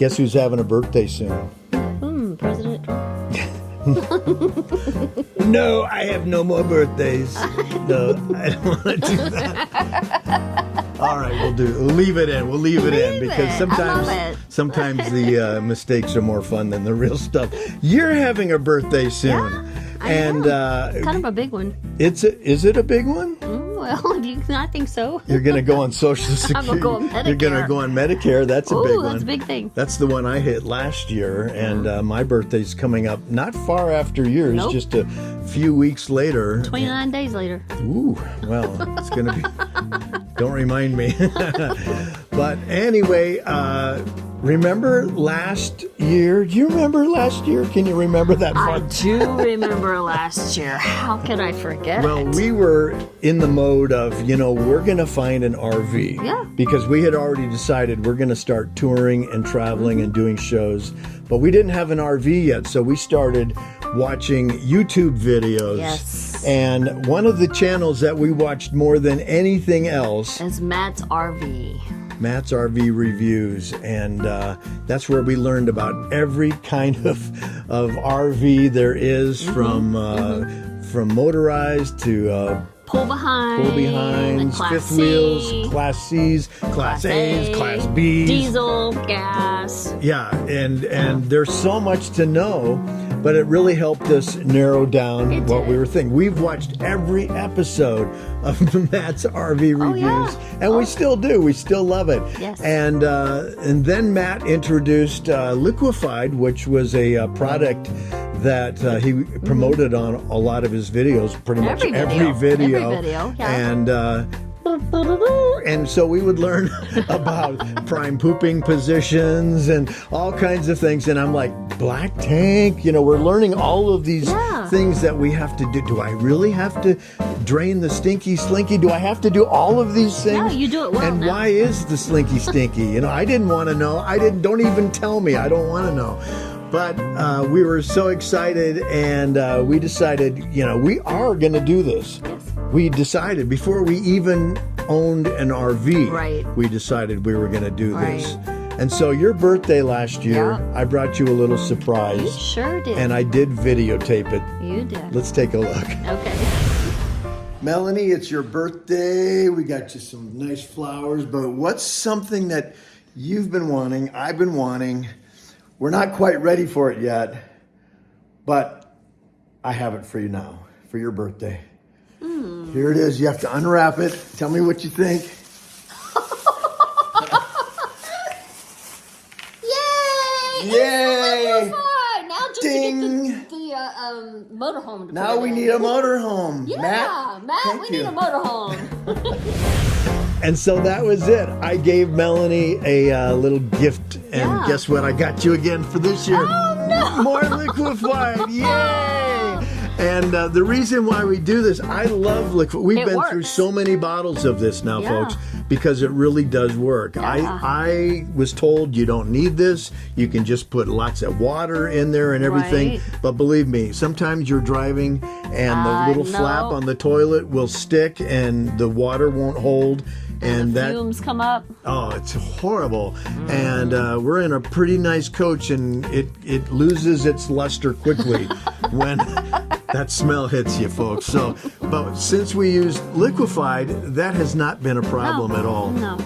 Guess who's having a birthday soon? President Trump. No, I have no more birthdays. No, I don't want to do that. All right, we'll leave it in. We'll leave it in because sometimes the mistakes are more fun than the real stuff. You're having a birthday soon, Kind of a big one. Is it a big one? Well, I think so. You're going to go on Social Security. I'm going to go on Medicare. You're going to go on Medicare. That's a big one. That's a big thing. That's the one I hit last year, and my birthday's coming up not far after yours, just a few weeks later. 29 days later. Ooh, well, it's going to be... Don't remind me. But anyway, remember last year? Do you remember last year? Can you remember that part? I do remember last year. How can I forget Well, we were in the mode of, we're going to find an RV. Yeah. Because we had already decided we're going to start touring and traveling and doing shows. But we didn't have an RV yet, so we started watching YouTube videos. Yes. And one of the channels that we watched more than anything else is Matt's RV. Matt's RV Reviews, and that's where we learned about every kind of RV there is, from motorized to pull behinds, fifth wheels, Class C's, Class A's, Class B's, diesel, gas. Yeah, and there's so much to know, but it really helped us narrow down what we were thinking. We've watched every episode of Matt's RV Reviews, and we still do. We still love it. Yes. And then Matt introduced Liquified, which was a product that he promoted on a lot of his videos, pretty much every video. Yeah. And so we would learn about prime pooping positions and all kinds of things. And I'm like, black tank, we're learning all of these things that we have to do. Do I really have to drain the stinky slinky? Do I have to do all of these things? Yeah, you do it well. And why is the slinky stinky? I didn't want to know. Don't even tell me. I don't want to know. But we were so excited, and we decided, we are going to do this. Yes. We decided before we even owned an RV, we decided we were going to do this. And so your birthday last year, I brought you a little surprise. You sure did. And I did videotape it. You did. Let's take a look. Okay. Melanie, it's your birthday. We got you some nice flowers, but what's something that you've been wanting, I've been wanting? We're not quite ready for it yet, but I have it for you now, for your birthday. Here it is. You have to unwrap it. Tell me what you think. Yay! Yay! Now just Ding. to get the motorhome. Now we need a motorhome. Yeah, Matt, we need a motorhome. And so that was it. I gave Melanie a little gift, and guess what? I got you again for this year. Oh no! More Liquified. Yay! And the reason why we do this, I love Liquified. We've been through so many bottles of this now, folks, because it really does work. Yeah. I was told you don't need this. You can just put lots of water in there and everything. But believe me, sometimes you're driving and the little flap on the toilet will stick and the water won't hold. And the fumes come up. Oh, it's horrible. And we're in a pretty nice coach, and it loses its luster quickly when that smell hits you, folks. So, but since we use Liquified, that has not been a problem at all. No.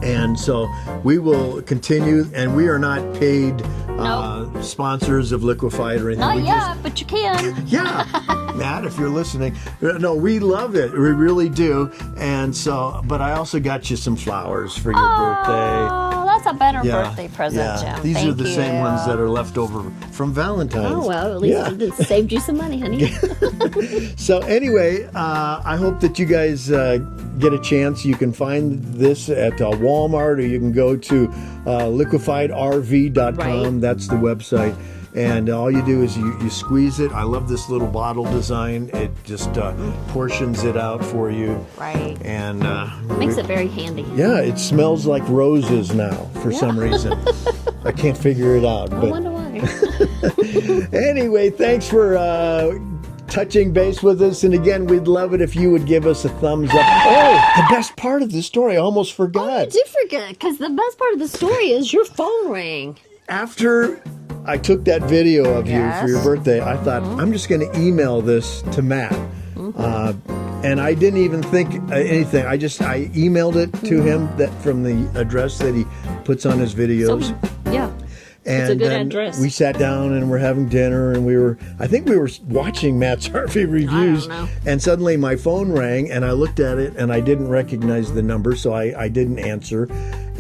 And so we will continue, and we are not paid sponsors of Liquified or anything. Not yet, but you can. Yeah, Matt, if you're listening. No, we love it. We really do. And so, but I also got you some flowers for your birthday. Oh, that's a better birthday present, Jim. These are the same ones that are left over from Valentine's. Oh, well, at least it saved you some money, honey. So anyway, I hope that you guys get a chance. You can find this at Walmart, or you can go to liquifiedrv.com. That's the website. And all you do is you squeeze it. I love this little bottle design. It just portions it out for you. Right. And makes it very handy. Yeah, it smells like roses now for some reason. I can't figure it out. I wonder why. Anyway, thanks for touching base with us. And again, we'd love it if you would give us a thumbs up. Oh, the best part of the story, I almost forgot. Oh, you did forget, because the best part of the story is your phone rang. after I took that video of you for your Yes. birthday, I thought, I'm just going to email this to Matt. And I didn't even think anything. I emailed it to him from the address that he puts on his videos. Yeah. And It's a good then address. we sat down and we're having dinner, and I think we were watching Matt's RV reviews, know. and suddenly my phone rang, and I looked at it, and I didn't recognize the number, so I didn't answer.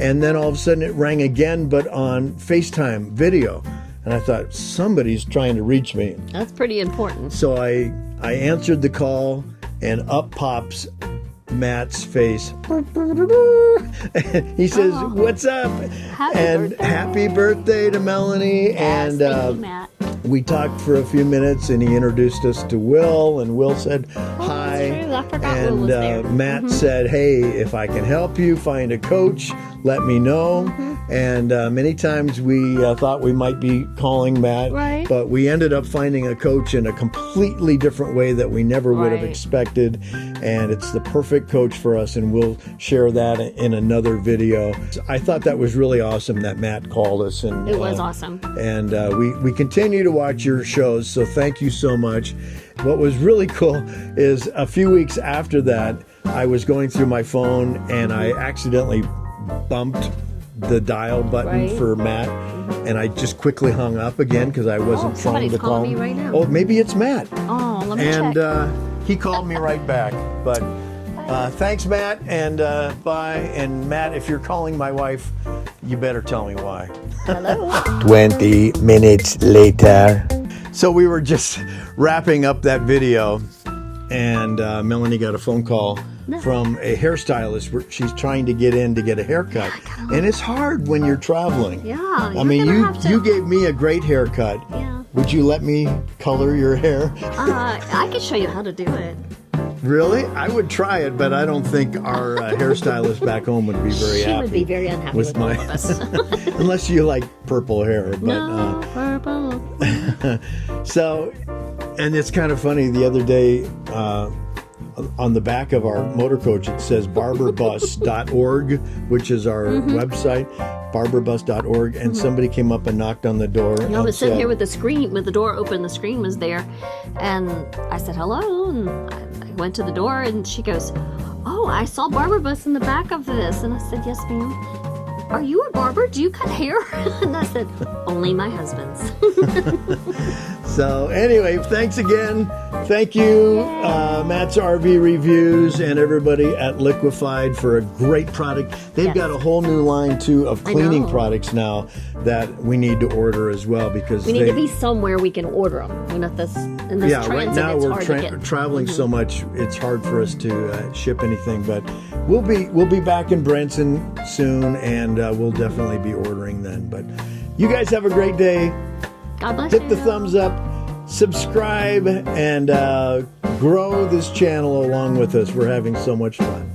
And then all of a sudden it rang again, but on FaceTime video. And I thought, somebody's trying to reach me. That's pretty important. So I answered the call, and up pops Matt's face. He says, "What's up?" Happy birthday to Melanie. Yes, and thank you, Matt. we talked for a few minutes, and he introduced us to Will, and Will said hi. That's true. I forgot Will And was there. Matt said, "Hey, if I can help you find a coach, let me know." And many times we thought we might be calling Matt, Right. but we ended up finding a coach in a completely different way that we never would have Right. expected. And it's the perfect coach for us, and we'll share that in another video. I thought that was really awesome that Matt called us. And It was awesome. And we continue to watch your shows, so thank you so much. What was really cool is a few weeks after that, I was going through my phone and I accidentally bumped the dial button Right. for Matt, and I just quickly hung up again because I wasn't trying somebody's to call calling him. me right now. Oh, maybe it's Matt. Oh, let me And check. he called me right back. But thanks, Matt, and bye. And Matt, if you're calling my wife, you better tell me why. Hello. 20 minutes later. So we were just wrapping up that video, and Melanie got a phone call from a hairstylist where she's trying to get in to get a haircut. And it's hard when you're traveling. Yeah. I mean, you gave me a great haircut. Yeah. Would you let me color your hair? I could show you how to do it. Really? I would try it, but I don't think our hairstylist back home would be very She happy. would be very unhappy with my, all of us. unless you like purple hair. But No, purple. so, and it's kind of funny. The other day, on the back of our motor coach, it says barberbus.org, which is our website, barberbus.org. And somebody came up and knocked on the door. I was sitting here with the screen, with the door open, the screen was there. And I said, hello. And I went to the door and she goes, oh, I saw Barber Bus in the back of this. And I said, yes, ma'am. Are you a barber? Do you cut hair? And I said, only my husband's. So anyway, thanks again. Thank you, Matt's RV Reviews, and everybody at Liquified for a great product. They've Yes. got a whole new line too of cleaning know. products now that we need to order as well, because We need to be somewhere we can order them. We're not in this yeah, transit, right now it's we're hard to get. traveling so much, it's hard for us to ship anything. But we'll be back in Branson soon, and we'll definitely be ordering then. But you guys have a great day. God bless Hit you. the thumbs up, subscribe, and grow this channel along with us. We're having so much fun.